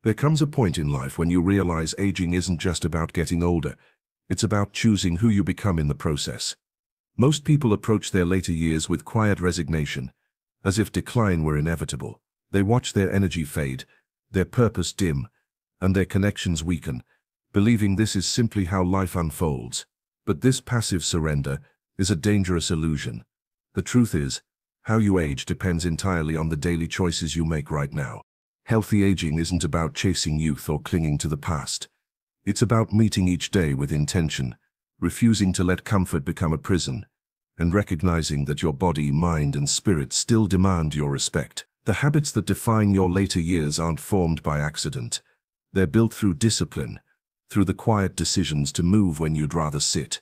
There comes a point in life when you realize aging isn't just about getting older, it's about choosing who you become in the process. Most people approach their later years with quiet resignation, as if decline were inevitable. They watch their energy fade, their purpose dim, and their connections weaken, believing this is simply how life unfolds. But this passive surrender is a dangerous illusion. The truth is, how you age depends entirely on the daily choices you make right now. Healthy aging isn't about chasing youth or clinging to the past. It's about meeting each day with intention, refusing to let comfort become a prison, and recognizing that your body, mind, and spirit still demand your respect. The habits that define your later years aren't formed by accident. They're built through discipline, through the quiet decisions to move when you'd rather sit,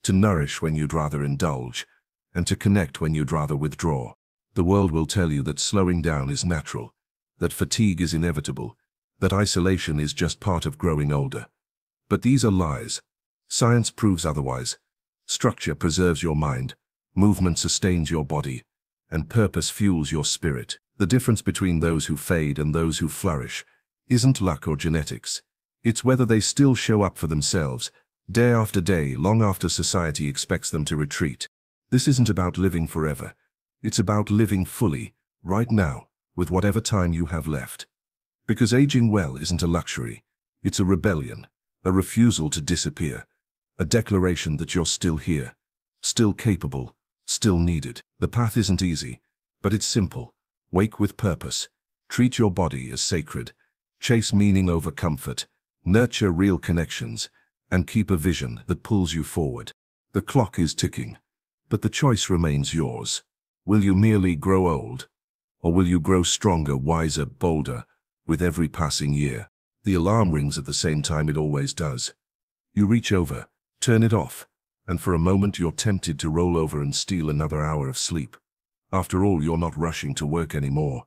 to nourish when you'd rather indulge, and to connect when you'd rather withdraw. The world will tell you that slowing down is natural, that fatigue is inevitable, that isolation is just part of growing older. But these are lies. Science proves otherwise. Structure preserves your mind, movement sustains your body, and purpose fuels your spirit. The difference between those who fade and those who flourish isn't luck or genetics. It's whether they still show up for themselves, day after day, long after society expects them to retreat. This isn't about living forever. It's about living fully, right now, with whatever time you have left. Because aging well isn't a luxury. It's a rebellion, a refusal to disappear, a declaration that you're still here, still capable, still needed. The path isn't easy, but it's simple. Wake with purpose. Treat your body as sacred. Chase meaning over comfort. Nurture real connections, and keep a vision that pulls you forward. The clock is ticking, but the choice remains yours. Will you merely grow old? Or will you grow stronger, wiser, bolder, with every passing year? The alarm rings at the same time it always does. You reach over, turn it off, and for a moment you're tempted to roll over and steal another hour of sleep. After all, you're not rushing to work anymore.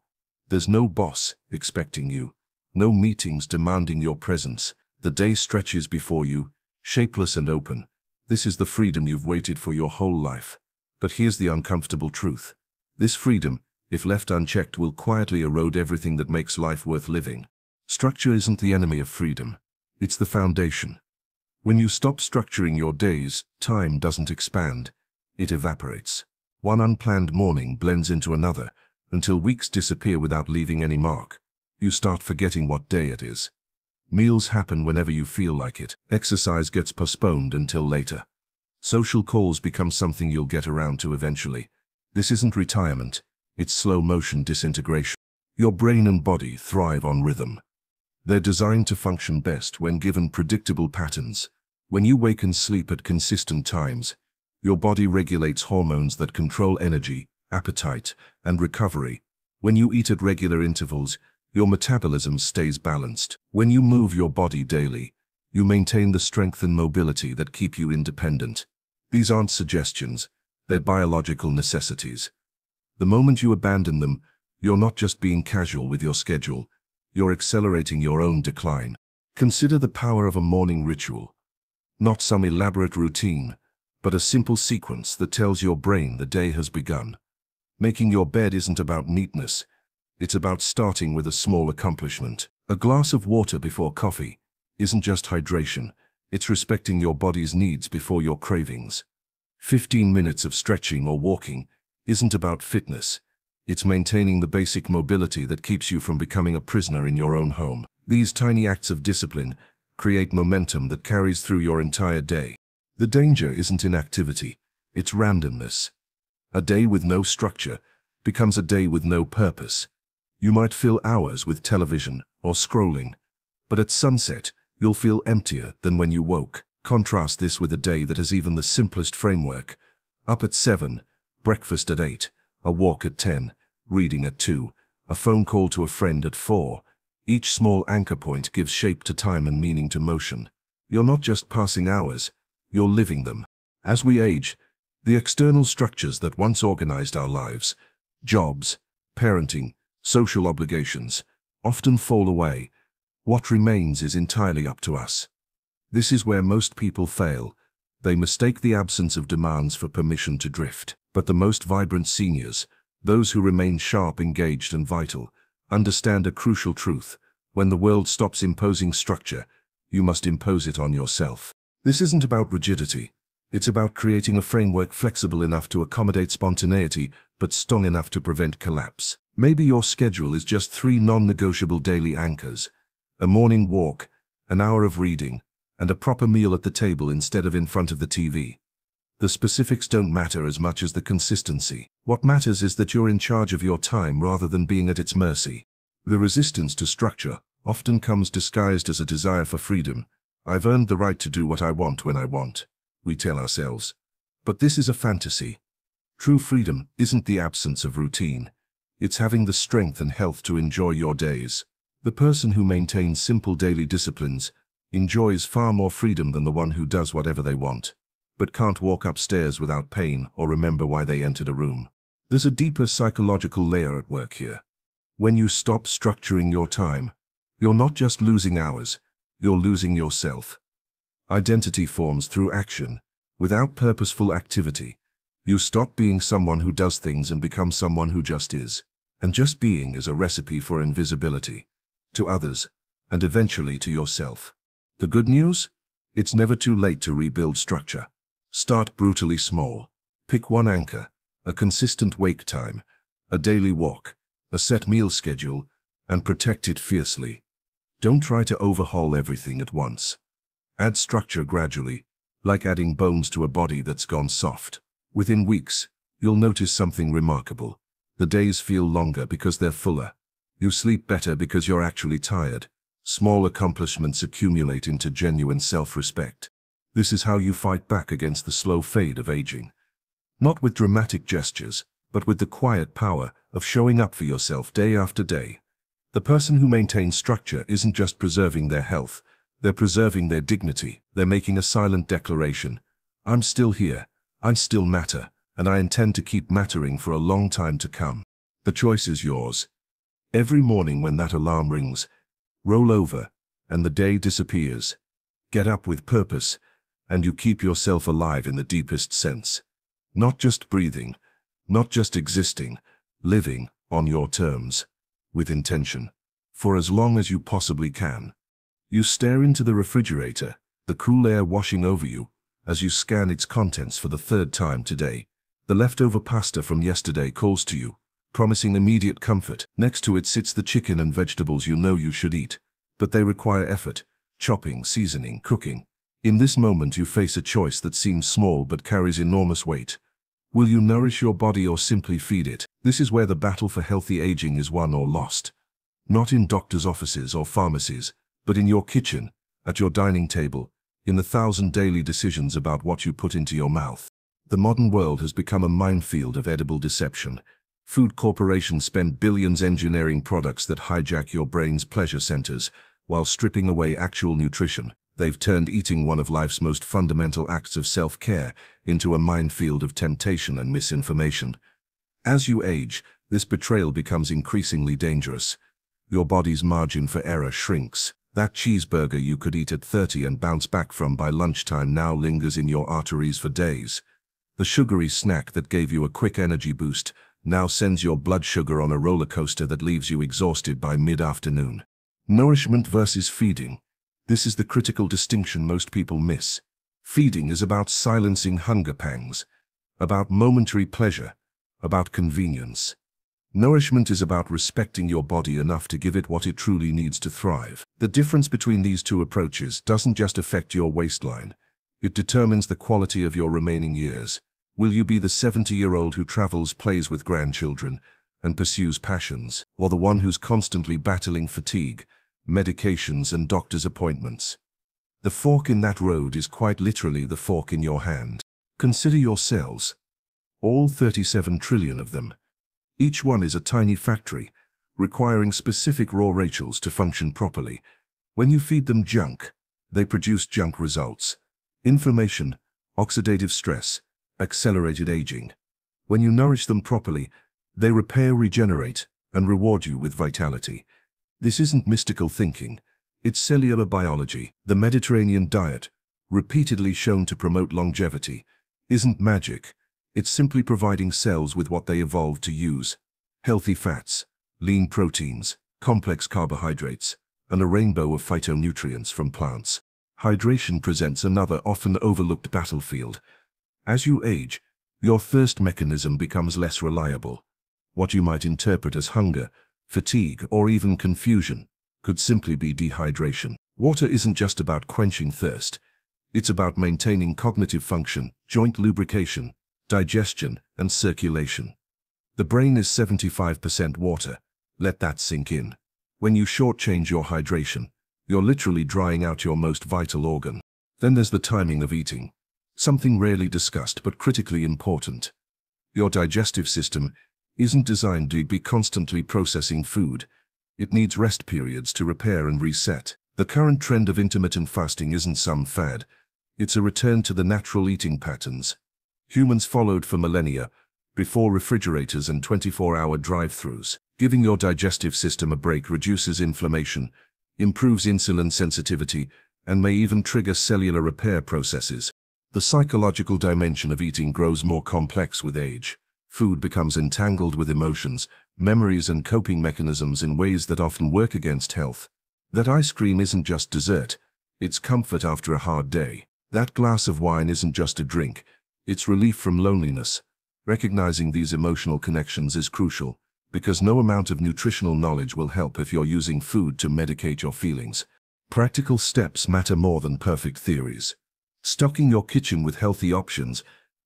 There's no boss expecting you, no meetings demanding your presence. The day stretches before you, shapeless and open. This is the freedom you've waited for your whole life. But here's the uncomfortable truth. This freedom, if left unchecked, will quietly erode everything that makes life worth living. Structure isn't the enemy of freedom. It's the foundation. When you stop structuring your days, time doesn't expand. It evaporates. One unplanned morning blends into another, until weeks disappear without leaving any mark. You start forgetting what day it is. Meals happen whenever you feel like it. Exercise gets postponed until later. Social calls become something you'll get around to eventually. This isn't retirement. It's slow-motion disintegration. Your brain and body thrive on rhythm. They're designed to function best when given predictable patterns. When you wake and sleep at consistent times, your body regulates hormones that control energy, appetite, and recovery. When you eat at regular intervals, your metabolism stays balanced. When you move your body daily, you maintain the strength and mobility that keep you independent. These aren't suggestions, they're biological necessities. The moment you abandon them, you're not just being casual with your schedule, you're accelerating your own decline. Consider the power of a morning ritual. Not some elaborate routine, but a simple sequence that tells your brain the day has begun. Making your bed isn't about neatness. It's about starting with a small accomplishment. A glass of water before coffee isn't just hydration, it's respecting your body's needs before your cravings. 15 minutes of stretching or walking isn't about fitness, it's maintaining the basic mobility that keeps you from becoming a prisoner in your own home. These tiny acts of discipline create momentum that carries through your entire day. The danger isn't inactivity, it's randomness. A day with no structure becomes a day with no purpose. You might fill hours with television or scrolling, but at sunset, you'll feel emptier than when you woke. Contrast this with a day that has even the simplest framework. Up at 7, breakfast at 8, a walk at 10, reading at 2, a phone call to a friend at 4. Each small anchor point gives shape to time and meaning to motion. You're not just passing hours, you're living them. As we age, the external structures that once organized our lives, jobs, parenting, social obligations, often fall away. What remains is entirely up to us. This is where most people fail. They mistake the absence of demands for permission to drift. But the most vibrant seniors, those who remain sharp, engaged, and vital, understand a crucial truth. When the world stops imposing structure, you must impose it on yourself. This isn't about rigidity. It's about creating a framework flexible enough to accommodate spontaneity, but strong enough to prevent collapse. Maybe your schedule is just 3 non-negotiable daily anchors: a morning walk, an hour of reading, and a proper meal at the table instead of in front of the TV. The specifics don't matter as much as the consistency. What matters is that you're in charge of your time rather than being at its mercy. The resistance to structure often comes disguised as a desire for freedom. I've earned the right to do what I want when I want, we tell ourselves. But this is a fantasy. True freedom isn't the absence of routine. It's having the strength and health to enjoy your days. The person who maintains simple daily disciplines enjoys far more freedom than the one who does whatever they want, but can't walk upstairs without pain or remember why they entered a room. There's a deeper psychological layer at work here. When you stop structuring your time, you're not just losing hours, you're losing yourself. Identity forms through action, without purposeful activity. You stop being someone who does things and become someone who just is. And just being is a recipe for invisibility, to others, and eventually to yourself. The good news? It's never too late to rebuild structure. Start brutally small. Pick one anchor, a consistent wake time, a daily walk, a set meal schedule, and protect it fiercely. Don't try to overhaul everything at once. Add structure gradually, like adding bones to a body that's gone soft. Within weeks, you'll notice something remarkable. The days feel longer because they're fuller. You sleep better because you're actually tired. Small accomplishments accumulate into genuine self-respect. This is how you fight back against the slow fade of aging. Not with dramatic gestures, but with the quiet power of showing up for yourself day after day. The person who maintains structure isn't just preserving their health, they're preserving their dignity. They're making a silent declaration. I'm still here, I still matter, and I intend to keep mattering for a long time to come. The choice is yours. Every morning when that alarm rings, roll over, and the day disappears. Get up with purpose, and you keep yourself alive in the deepest sense. Not just breathing, not just existing, living on your terms, with intention, for as long as you possibly can. You stare into the refrigerator, the cool air washing over you, as you scan its contents for the 3rd time today. The leftover pasta from yesterday calls to you, promising immediate comfort. Next to it sits the chicken and vegetables you know you should eat, but they require effort, chopping, seasoning, cooking. In this moment you face a choice that seems small but carries enormous weight. Will you nourish your body or simply feed it? This is where the battle for healthy aging is won or lost. Not in doctors' offices or pharmacies, but in your kitchen, at your dining table, in the 1,000 daily decisions about what you put into your mouth. The modern world has become a minefield of edible deception. Food corporations spend billions engineering products that hijack your brain's pleasure centers, while stripping away actual nutrition. They've turned eating, one of life's most fundamental acts of self-care, into a minefield of temptation and misinformation. As you age, this betrayal becomes increasingly dangerous. Your body's margin for error shrinks. That cheeseburger you could eat at 30 and bounce back from by lunchtime now lingers in your arteries for days. The sugary snack that gave you a quick energy boost now sends your blood sugar on a roller coaster that leaves you exhausted by mid-afternoon. Nourishment versus feeding. This is the critical distinction most people miss. Feeding is about silencing hunger pangs, about momentary pleasure, about convenience. Nourishment is about respecting your body enough to give it what it truly needs to thrive. The difference between these two approaches doesn't just affect your waistline. It determines the quality of your remaining years. Will you be the 70-year-old who travels, plays with grandchildren, and pursues passions, or the one who's constantly battling fatigue, medications, and doctor's appointments? The fork in that road is quite literally the fork in your hand. Consider your cells. All 37 trillion of them. Each one is a tiny factory, requiring specific raw materials to function properly. When you feed them junk, they produce junk results. Inflammation, oxidative stress, accelerated aging. When you nourish them properly, they repair, regenerate, and reward you with vitality. This isn't mystical thinking. It's cellular biology. The Mediterranean diet, repeatedly shown to promote longevity, isn't magic. It's simply providing cells with what they evolved to use: healthy fats, lean proteins, complex carbohydrates, and a rainbow of phytonutrients from plants. Hydration presents another often overlooked battlefield. As you age, your thirst mechanism becomes less reliable. What you might interpret as hunger, fatigue, or even confusion could simply be dehydration. Water isn't just about quenching thirst. It's about maintaining cognitive function, joint lubrication, digestion, and circulation. The brain is 75% water. Let that sink in. When you shortchange your hydration, you're literally drying out your most vital organ. Then there's the timing of eating. Something rarely discussed but critically important. Your digestive system isn't designed to be constantly processing food. It needs rest periods to repair and reset. The current trend of intermittent fasting isn't some fad. It's a return to the natural eating patterns humans followed for millennia, before refrigerators and 24-hour drive-thrus. Giving your digestive system a break reduces inflammation, improves insulin sensitivity, and may even trigger cellular repair processes. The psychological dimension of eating grows more complex with age. Food becomes entangled with emotions, memories, and coping mechanisms in ways that often work against health. That ice cream isn't just dessert, it's comfort after a hard day. That glass of wine isn't just a drink, it's relief from loneliness. Recognizing these emotional connections is crucial, because no amount of nutritional knowledge will help if you're using food to medicate your feelings. Practical steps matter more than perfect theories. Stocking your kitchen with healthy options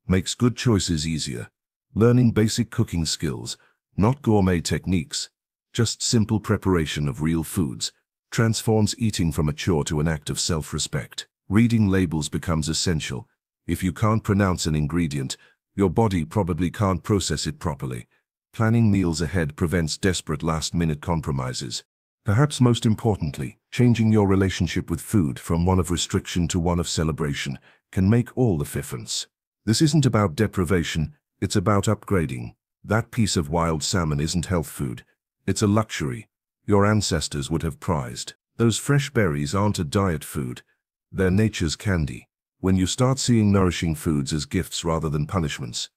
makes good choices easier. Learning basic cooking skills, not gourmet techniques, just simple preparation of real foods, transforms eating from a chore to an act of self-respect. Reading labels becomes essential. If you can't pronounce an ingredient, your body probably can't process it properly. Planning meals ahead prevents desperate last-minute compromises. Perhaps most importantly, changing your relationship with food from one of restriction to one of celebration can make all the difference. This isn't about deprivation, it's about upgrading. That piece of wild salmon isn't health food, it's a luxury your ancestors would have prized. Those fresh berries aren't a diet food, they're nature's candy. When you start seeing nourishing foods as gifts rather than punishments,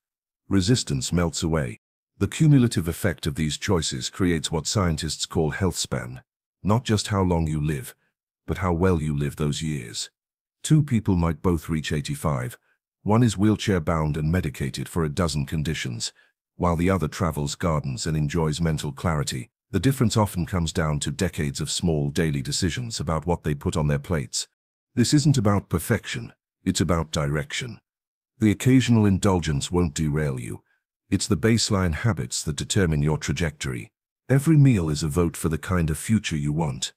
resistance melts away. The cumulative effect of these choices creates what scientists call health span. Not just how long you live, but how well you live those years. Two people might both reach 85. One is wheelchair-bound and medicated for a dozen conditions, while the other travels gardens and enjoys mental clarity. The difference often comes down to decades of small daily decisions about what they put on their plates. This isn't about perfection, it's about direction. The occasional indulgence won't derail you. It's the baseline habits that determine your trajectory. Every meal is a vote for the kind of future you want.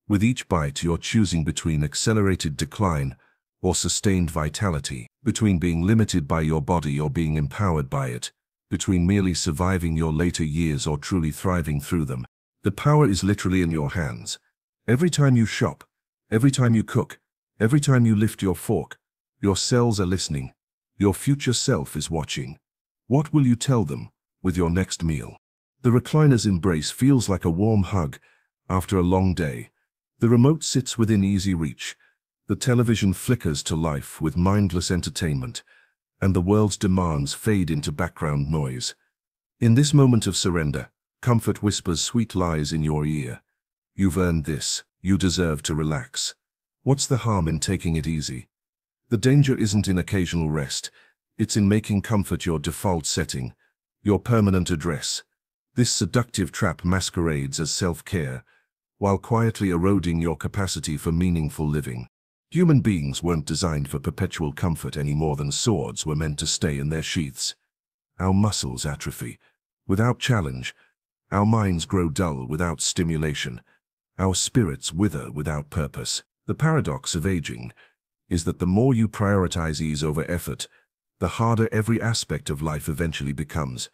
With each bite, you're choosing between accelerated decline or sustained vitality, between being limited by your body or being empowered by it, between merely surviving your later years or truly thriving through them. The power is literally in your hands. Every time you shop, every time you cook, every time you lift your fork, your cells are listening. Your future self is watching. What will you tell them with your next meal? The recliner's embrace feels like a warm hug after a long day. The remote sits within easy reach. The television flickers to life with mindless entertainment, and the world's demands fade into background noise. In this moment of surrender, comfort whispers sweet lies in your ear. You've earned this. You deserve to relax. What's the harm in taking it easy? The danger isn't in occasional rest. It's in making comfort your default setting, your permanent address. This seductive trap masquerades as self-care, while quietly eroding your capacity for meaningful living. Human beings weren't designed for perpetual comfort any more than swords were meant to stay in their sheaths. Our muscles atrophy without challenge. Our minds grow dull without stimulation. Our spirits wither without purpose. The paradox of aging is that the more you prioritize ease over effort, the harder every aspect of life eventually becomes.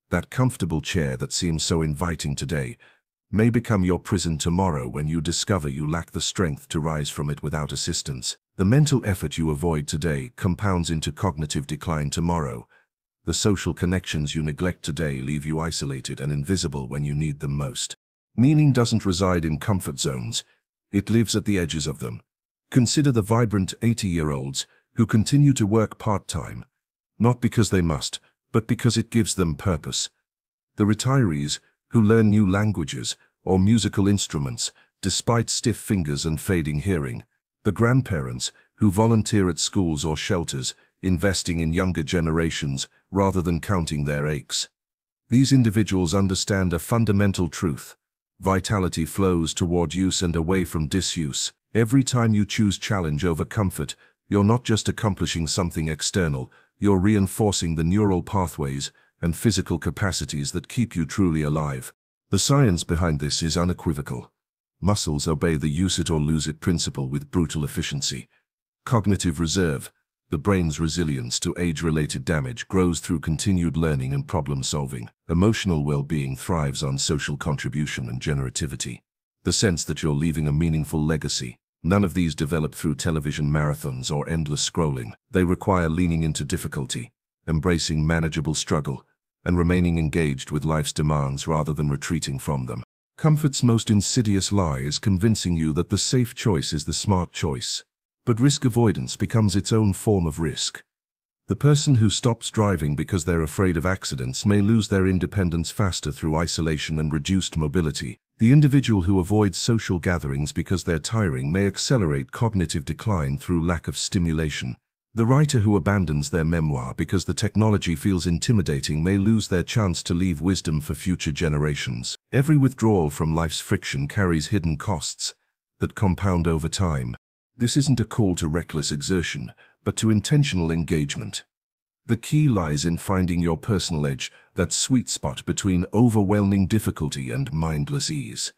That comfortable chair that seems so inviting today may become your prison tomorrow when you discover you lack the strength to rise from it without assistance. The mental effort you avoid today compounds into cognitive decline tomorrow. The social connections you neglect today leave you isolated and invisible when you need them most. Meaning doesn't reside in comfort zones, it lives at the edges of them. Consider the vibrant 80-year-olds who continue to work part-time, not because they must, but because it gives them purpose. The retirees who learn new languages or musical instruments despite stiff fingers and fading hearing. The grandparents, who volunteer at schools or shelters, investing in younger generations rather than counting their aches. These individuals understand a fundamental truth. Vitality flows toward use and away from disuse. Every time you choose challenge over comfort, you're not just accomplishing something external, you're reinforcing the neural pathways and physical capacities that keep you truly alive. The science behind this is unequivocal. Muscles obey the use it or lose it principle with brutal efficiency. Cognitive reserve, the brain's resilience to age-related damage, grows through continued learning and problem-solving. Emotional well-being thrives on social contribution and generativity. The sense that you're leaving a meaningful legacy. None of these develop through television marathons or endless scrolling. They require leaning into difficulty, embracing manageable struggle, and remaining engaged with life's demands rather than retreating from them. Comfort's most insidious lie is convincing you that the safe choice is the smart choice. But risk avoidance becomes its own form of risk. The person who stops driving because they're afraid of accidents may lose their independence faster through isolation and reduced mobility. The individual who avoids social gatherings because they're tiring may accelerate cognitive decline through lack of stimulation. The writer who abandons their memoir because the technology feels intimidating may lose their chance to leave wisdom for future generations. Every withdrawal from life's friction carries hidden costs that compound over time. This isn't a call to reckless exertion, but to intentional engagement. The key lies in finding your personal edge, that sweet spot between overwhelming difficulty and mindless ease.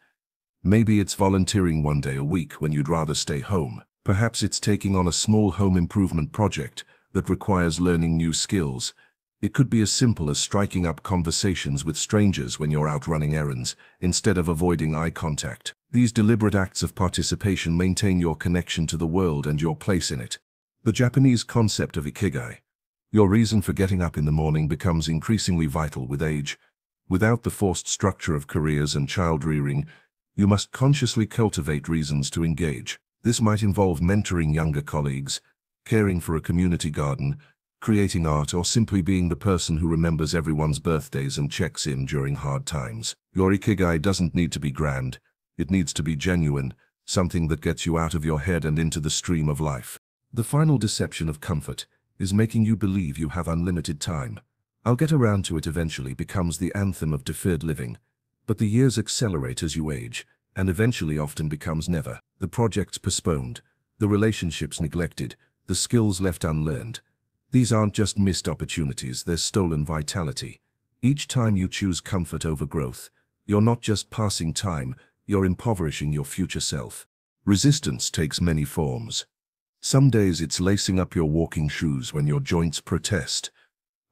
Maybe it's volunteering one day a week when you'd rather stay home. Perhaps it's taking on a small home improvement project that requires learning new skills. It could be as simple as striking up conversations with strangers when you're out running errands, instead of avoiding eye contact. These deliberate acts of participation maintain your connection to the world and your place in it. The Japanese concept of ikigai, your reason for getting up in the morning, becomes increasingly vital with age. Without the forced structure of careers and child-rearing, you must consciously cultivate reasons to engage. This might involve mentoring younger colleagues, caring for a community garden, creating art, or simply being the person who remembers everyone's birthdays and checks in during hard times. Your ikigai doesn't need to be grand. It needs to be genuine, something that gets you out of your head and into the stream of life. The final deception of comfort is making you believe you have unlimited time. "I'll get around to it eventually" becomes the anthem of deferred living. But the years accelerate as you age, and eventually often becomes never. The projects postponed, the relationships neglected, the skills left unlearned. These aren't just missed opportunities, they're stolen vitality. Each time you choose comfort over growth, you're not just passing time, you're impoverishing your future self. Resistance takes many forms. Some days it's lacing up your walking shoes when your joints protest.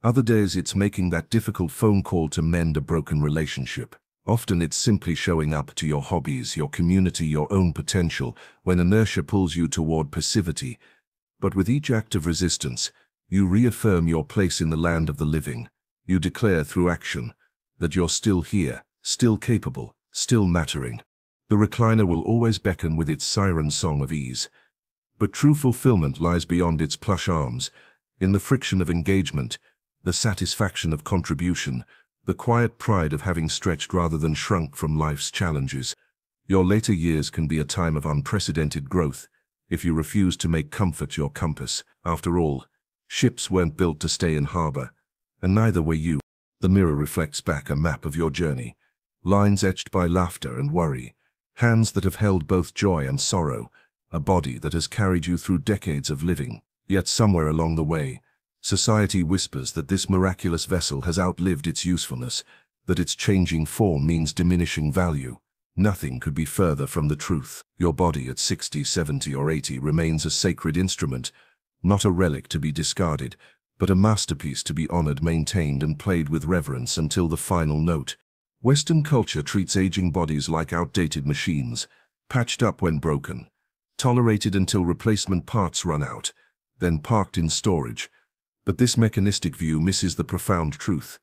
Other days it's making that difficult phone call to mend a broken relationship. Often it's simply showing up to your hobbies, your community, your own potential, when inertia pulls you toward passivity. But with each act of resistance, you reaffirm your place in the land of the living. You declare through action that you're still here, still capable, still mattering. The recliner will always beckon with its siren song of ease. But true fulfillment lies beyond its plush arms, in the friction of engagement, the satisfaction of contribution, the quiet pride of having stretched rather than shrunk from life's challenges. Your later years can be a time of unprecedented growth if you refuse to make comfort your compass. After all, ships weren't built to stay in harbor, and neither were you. The mirror reflects back a map of your journey, lines etched by laughter and worry, hands that have held both joy and sorrow, a body that has carried you through decades of living. Yet somewhere along the way, society whispers that this miraculous vessel has outlived its usefulness, that its changing form means diminishing value. Nothing could be further from the truth. Your body at 60, 70, or 80 remains a sacred instrument, not a relic to be discarded, but a masterpiece to be honored, maintained, and played with reverence until the final note. Western culture treats aging bodies like outdated machines, patched up when broken, tolerated until replacement parts run out, then parked in storage. But this mechanistic view misses the profound truth.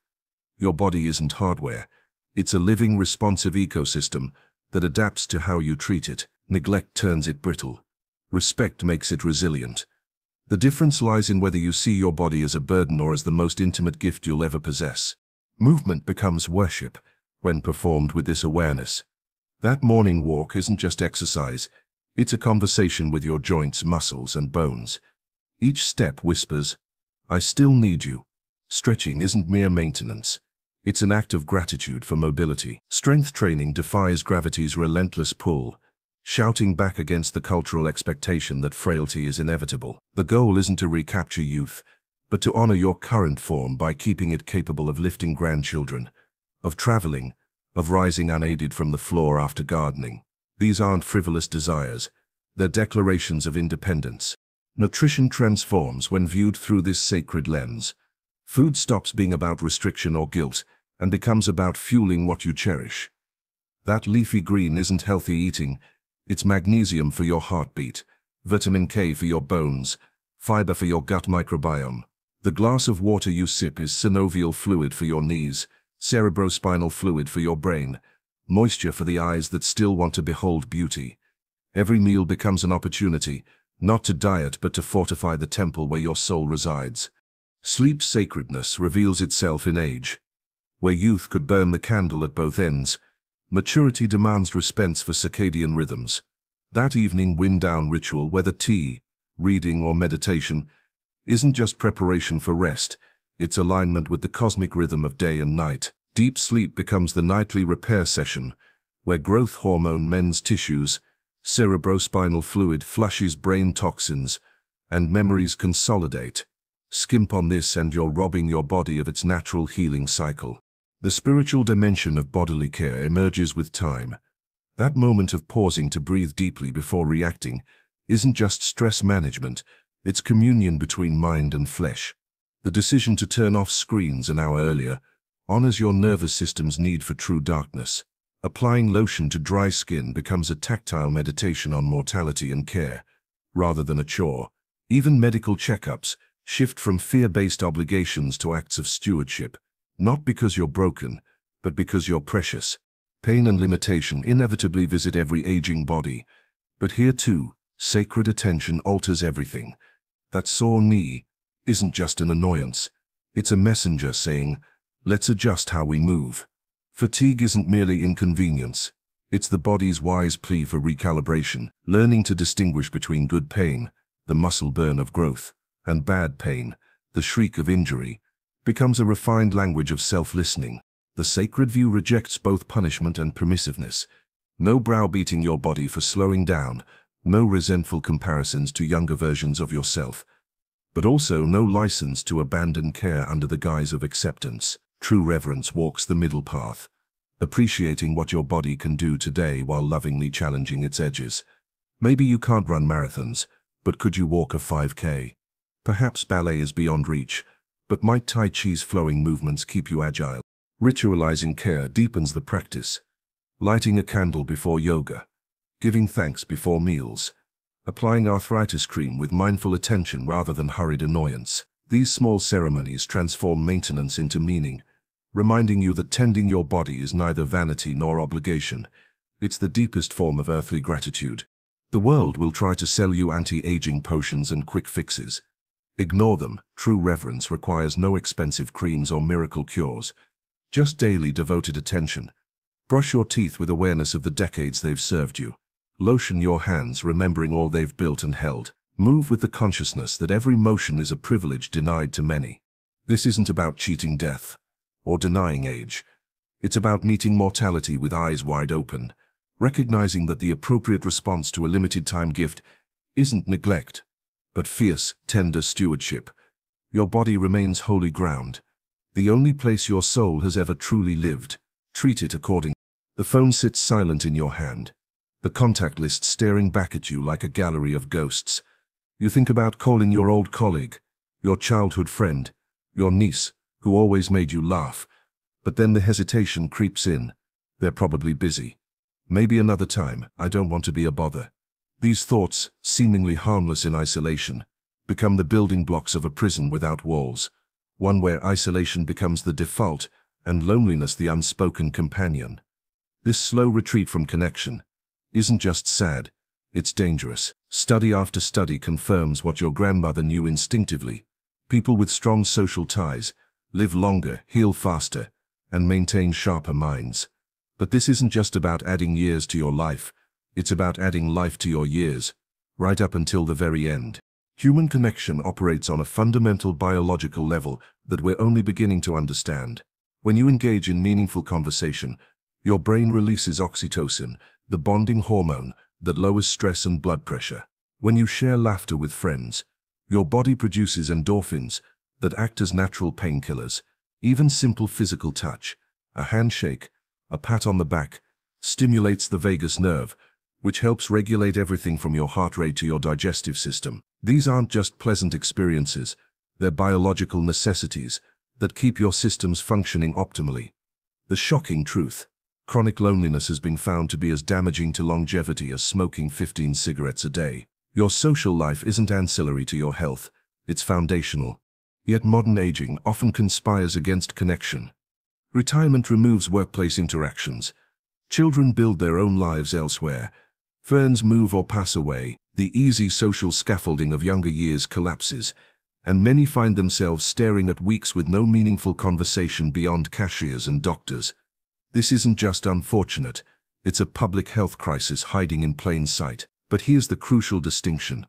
Your body isn't hardware. It's a living, responsive ecosystem that adapts to how you treat it. Neglect turns it brittle. Respect makes it resilient. The difference lies in whether you see your body as a burden or as the most intimate gift you'll ever possess. Movement becomes worship when performed with this awareness. That morning walk isn't just exercise, it's a conversation with your joints, muscles, and bones. Each step whispers, "I still need you." Stretching isn't mere maintenance. It's an act of gratitude for mobility. Strength training defies gravity's relentless pull, shouting back against the cultural expectation that frailty is inevitable. The goal isn't to recapture youth, but to honor your current form by keeping it capable of lifting grandchildren, of traveling, of rising unaided from the floor after gardening. These aren't frivolous desires, they're declarations of independence. Nutrition transforms when viewed through this sacred lens. Food stops being about restriction or guilt and becomes about fueling what you cherish. That leafy green isn't healthy eating, it's magnesium for your heartbeat, vitamin K for your bones, fiber for your gut microbiome. The glass of water you sip is synovial fluid for your knees, cerebrospinal fluid for your brain, moisture for the eyes that still want to behold beauty. Every meal becomes an opportunity, not to diet but to fortify the temple where your soul resides. Sleep's sacredness reveals itself in age. Where youth could burn the candle at both ends, maturity demands respect for circadian rhythms. That evening wind-down ritual, whether tea, reading, or meditation, isn't just preparation for rest, it's alignment with the cosmic rhythm of day and night. Deep sleep becomes the nightly repair session, where growth hormone mends tissues, cerebrospinal fluid flushes brain toxins, and memories consolidate. Skimp on this and you're robbing your body of its natural healing cycle. The spiritual dimension of bodily care emerges with time. That moment of pausing to breathe deeply before reacting isn't just stress management, it's communion between mind and flesh. The decision to turn off screens an hour earlier honors your nervous system's need for true darkness. Applying lotion to dry skin becomes a tactile meditation on mortality and care, rather than a chore. Even medical checkups shift from fear-based obligations to acts of stewardship, not because you're broken, but because you're precious. Pain and limitation inevitably visit every aging body, but here too, sacred attention alters everything. That sore knee isn't just an annoyance, it's a messenger saying, "Let's adjust how we move." Fatigue isn't merely inconvenience, it's the body's wise plea for recalibration. Learning to distinguish between good pain, the muscle burn of growth, and bad pain, the shriek of injury, becomes a refined language of self-listening. The sacred view rejects both punishment and permissiveness. No browbeating your body for slowing down, no resentful comparisons to younger versions of yourself, but also no license to abandon care under the guise of acceptance. True reverence walks the middle path, appreciating what your body can do today while lovingly challenging its edges. Maybe you can't run marathons, but could you walk a 5K? Perhaps ballet is beyond reach, but might Tai Chi's flowing movements keep you agile? Ritualizing care deepens the practice. Lighting a candle before yoga, giving thanks before meals, applying arthritis cream with mindful attention rather than hurried annoyance. These small ceremonies transform maintenance into meaning, reminding you that tending your body is neither vanity nor obligation. It's the deepest form of earthly gratitude. The world will try to sell you anti-aging potions and quick fixes. Ignore them. True reverence requires no expensive creams or miracle cures, just daily devoted attention. Brush your teeth with awareness of the decades they've served you. Lotion your hands, remembering all they've built and held. Move with the consciousness that every motion is a privilege denied to many. This isn't about cheating death or denying age. It's about meeting mortality with eyes wide open, recognizing that the appropriate response to a limited time gift isn't neglect, but fierce, tender stewardship. Your body remains holy ground, the only place your soul has ever truly lived. Treat it accordingly. The phone sits silent in your hand, the contact list staring back at you like a gallery of ghosts. You think about calling your old colleague, your childhood friend, your niece, who always made you laugh. But then the hesitation creeps in. They're probably busy. Maybe another time. I don't want to be a bother. These thoughts, seemingly harmless in isolation, become the building blocks of a prison without walls, one where isolation becomes the default and loneliness the unspoken companion. This slow retreat from connection isn't just sad, it's dangerous. Study after study confirms what your grandmother knew instinctively. People with strong social ties live longer, heal faster, and maintain sharper minds. But this isn't just about adding years to your life, it's about adding life to your years, right up until the very end. Human connection operates on a fundamental biological level that we're only beginning to understand. When you engage in meaningful conversation, your brain releases oxytocin, the bonding hormone that lowers stress and blood pressure. When you share laughter with friends, your body produces endorphins that act as natural painkillers. Even simple physical touch, a handshake, a pat on the back, stimulates the vagus nerve, which helps regulate everything from your heart rate to your digestive system. These aren't just pleasant experiences, they're biological necessities that keep your systems functioning optimally. The shocking truth: chronic loneliness has been found to be as damaging to longevity as smoking 15 cigarettes a day. Your social life isn't ancillary to your health, it's foundational. Yet modern aging often conspires against connection. Retirement removes workplace interactions. Children build their own lives elsewhere. Friends move or pass away. The easy social scaffolding of younger years collapses, and many find themselves staring at weeks with no meaningful conversation beyond cashiers and doctors. This isn't just unfortunate, it's a public health crisis hiding in plain sight. But here's the crucial distinction.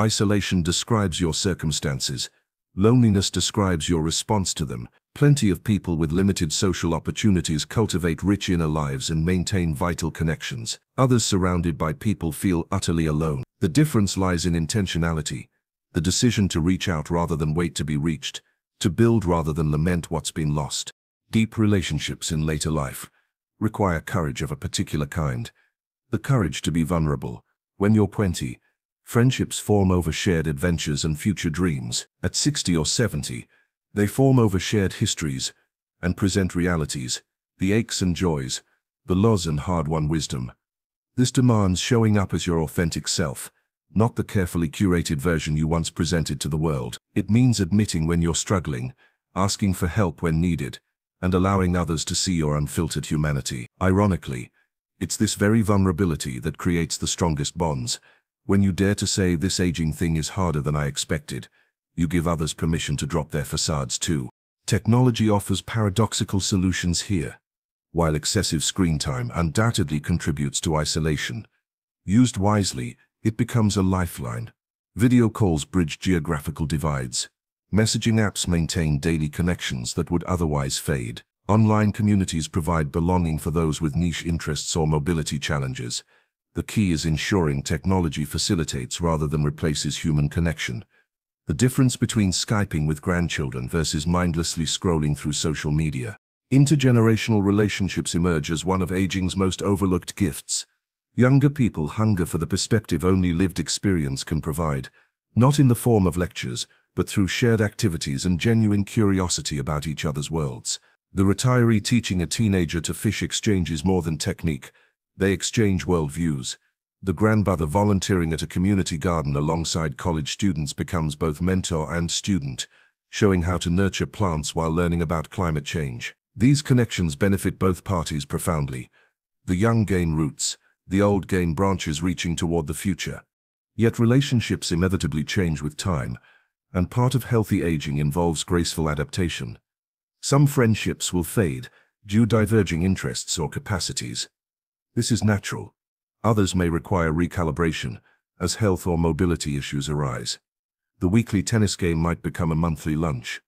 Isolation describes your circumstances. Loneliness describes your response to them. Plenty of people with limited social opportunities cultivate rich inner lives and maintain vital connections. Others, surrounded by people, feel utterly alone. The difference lies in intentionality, the decision to reach out rather than wait to be reached, to build rather than lament what's been lost. Deep relationships in later life require courage of a particular kind. The courage to be vulnerable. When you're 20, friendships form over shared adventures and future dreams. At 60 or 70, they form over shared histories and present realities, the aches and joys, the loss and hard-won wisdom. This demands showing up as your authentic self, not the carefully curated version you once presented to the world. It means admitting when you're struggling, asking for help when needed, and allowing others to see your unfiltered humanity. Ironically, it's this very vulnerability that creates the strongest bonds. When you dare to say, "This aging thing is harder than I expected," you give others permission to drop their facades too. Technology offers paradoxical solutions here. While excessive screen time undoubtedly contributes to isolation, used wisely, it becomes a lifeline. Video calls bridge geographical divides. Messaging apps maintain daily connections that would otherwise fade. Online communities provide belonging for those with niche interests or mobility challenges. The key is ensuring technology facilitates rather than replaces human connection. The difference between Skyping with grandchildren versus mindlessly scrolling through social media. Intergenerational relationships emerge as one of aging's most overlooked gifts. Younger people hunger for the perspective only lived experience can provide, not in the form of lectures, but through shared activities and genuine curiosity about each other's worlds. The retiree teaching a teenager to fish exchanges more than technique. They exchange worldviews. The grandmother volunteering at a community garden alongside college students becomes both mentor and student, showing how to nurture plants while learning about climate change. These connections benefit both parties profoundly. The young gain roots, the old gain branches reaching toward the future. Yet relationships inevitably change with time, and part of healthy aging involves graceful adaptation. Some friendships will fade due to diverging interests or capacities. This is natural. Others may require recalibration as health or mobility issues arise. The weekly tennis game might become a monthly lunch.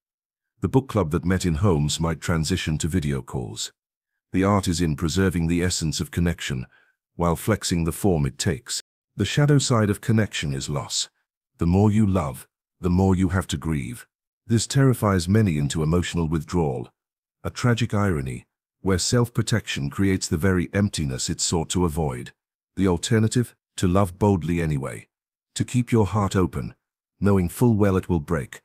The book club that met in homes might transition to video calls. The art is in preserving the essence of connection while flexing the form it takes. The shadow side of connection is loss. The more you love, the more you have to grieve. This terrifies many into emotional withdrawal, a tragic irony where self-protection creates the very emptiness it sought to avoid. The alternative? To love boldly anyway. To keep your heart open, knowing full well it will break,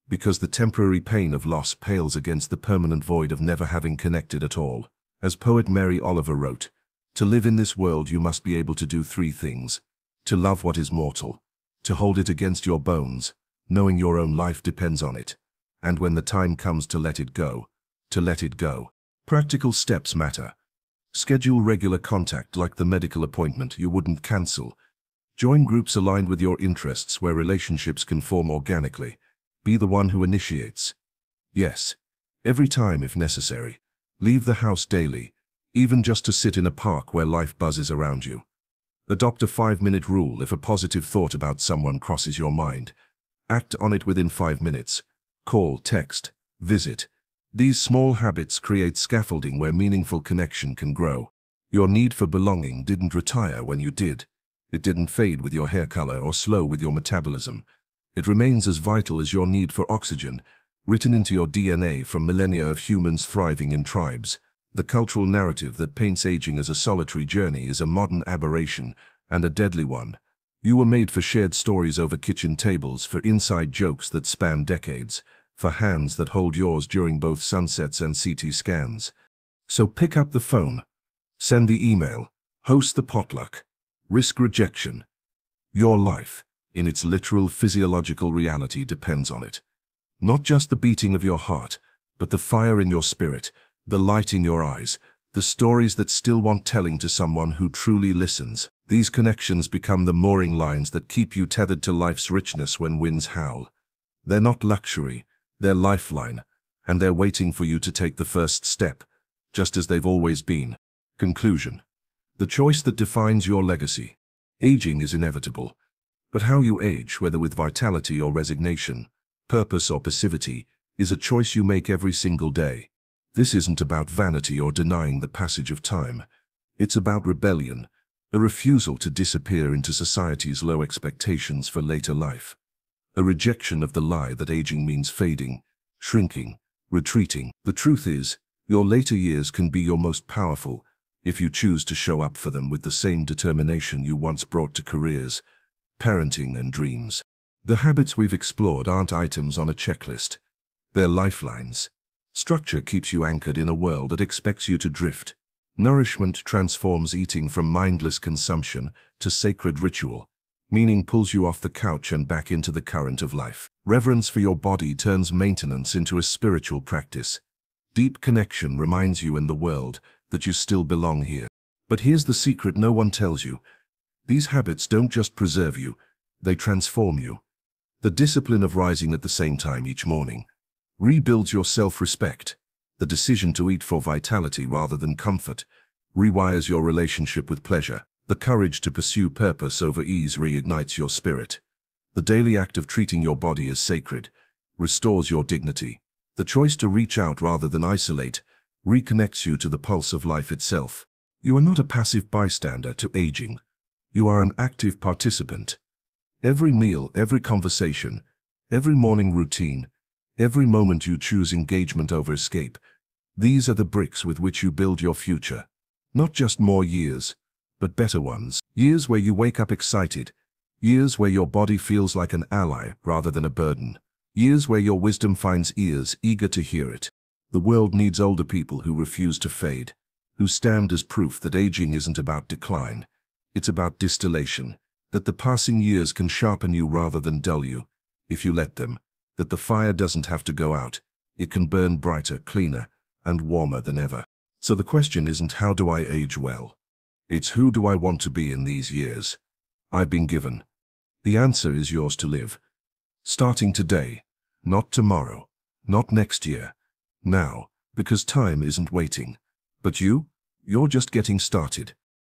because the temporary pain of loss pales against the permanent void of never having connected at all. As poet Mary Oliver wrote, "To live in this world you must be able to do three things: to love what is mortal, to hold it against your bones, knowing your own life depends on it, and when the time comes to let it go, to let it go." Practical steps matter. Schedule regular contact like the medical appointment you wouldn't cancel. Join groups aligned with your interests where relationships can form organically. Be the one who initiates. Yes, every time if necessary. Leave the house daily, even just to sit in a park where life buzzes around you. Adopt a 5-minute rule. If a positive thought about someone crosses your mind, act on it within 5 minutes. Call, text, visit. These small habits create scaffolding where meaningful connection can grow. Your need for belonging didn't retire when you did. It didn't fade with your hair color or slow with your metabolism. It remains as vital as your need for oxygen, written into your DNA from millennia of humans thriving in tribes. The cultural narrative that paints aging as a solitary journey is a modern aberration, and a deadly one. You were made for shared stories over kitchen tables, for inside jokes that span decades, for hands that hold yours during both sunsets and CT scans. So pick up the phone, send the email, host the potluck, risk rejection. Your life, in its literal physiological reality, depends on it. Not just the beating of your heart, but the fire in your spirit, the light in your eyes, the stories that still want telling to someone who truly listens. These connections become the mooring lines that keep you tethered to life's richness when winds howl. They're not luxury, they're lifeline, and they're waiting for you to take the first step, just as they've always been. Conclusion. The choice that defines your legacy. Aging is inevitable, but how you age, whether with vitality or resignation, purpose or passivity, is a choice you make every single day. This isn't about vanity or denying the passage of time. It's about rebellion, a refusal to disappear into society's low expectations for later life. A rejection of the lie that aging means fading, shrinking, retreating. The truth is, your later years can be your most powerful if you choose to show up for them with the same determination you once brought to careers, parenting, and dreams. The habits we've explored aren't items on a checklist. They're lifelines. Structure keeps you anchored in a world that expects you to drift. Nourishment transforms eating from mindless consumption to sacred ritual. Meaning pulls you off the couch and back into the current of life. Reverence for your body turns maintenance into a spiritual practice. Deep connection reminds you and the world that you still belong here. But here's the secret no one tells you. These habits don't just preserve you, they transform you. The discipline of rising at the same time each morning rebuilds your self-respect. The decision to eat for vitality rather than comfort rewires your relationship with pleasure. The courage to pursue purpose over ease reignites your spirit. The daily act of treating your body as sacred restores your dignity. The choice to reach out rather than isolate reconnects you to the pulse of life itself. You are not a passive bystander to aging. You are an active participant. Every meal, every conversation, every morning routine, every moment you choose engagement over escape, these are the bricks with which you build your future. Not just more years, but better ones. Years where you wake up excited. Years where your body feels like an ally rather than a burden. Years where your wisdom finds ears eager to hear it. The world needs older people who refuse to fade, who stand as proof that aging isn't about decline. It's about distillation, that the passing years can sharpen you rather than dull you, if you let them. That the fire doesn't have to go out, it can burn brighter, cleaner, and warmer than ever. So the question isn't how do I age well? It's who do I want to be in these years I've been given. The answer is yours to live. Starting today, not tomorrow, not next year, now, because time isn't waiting. But you're just getting started.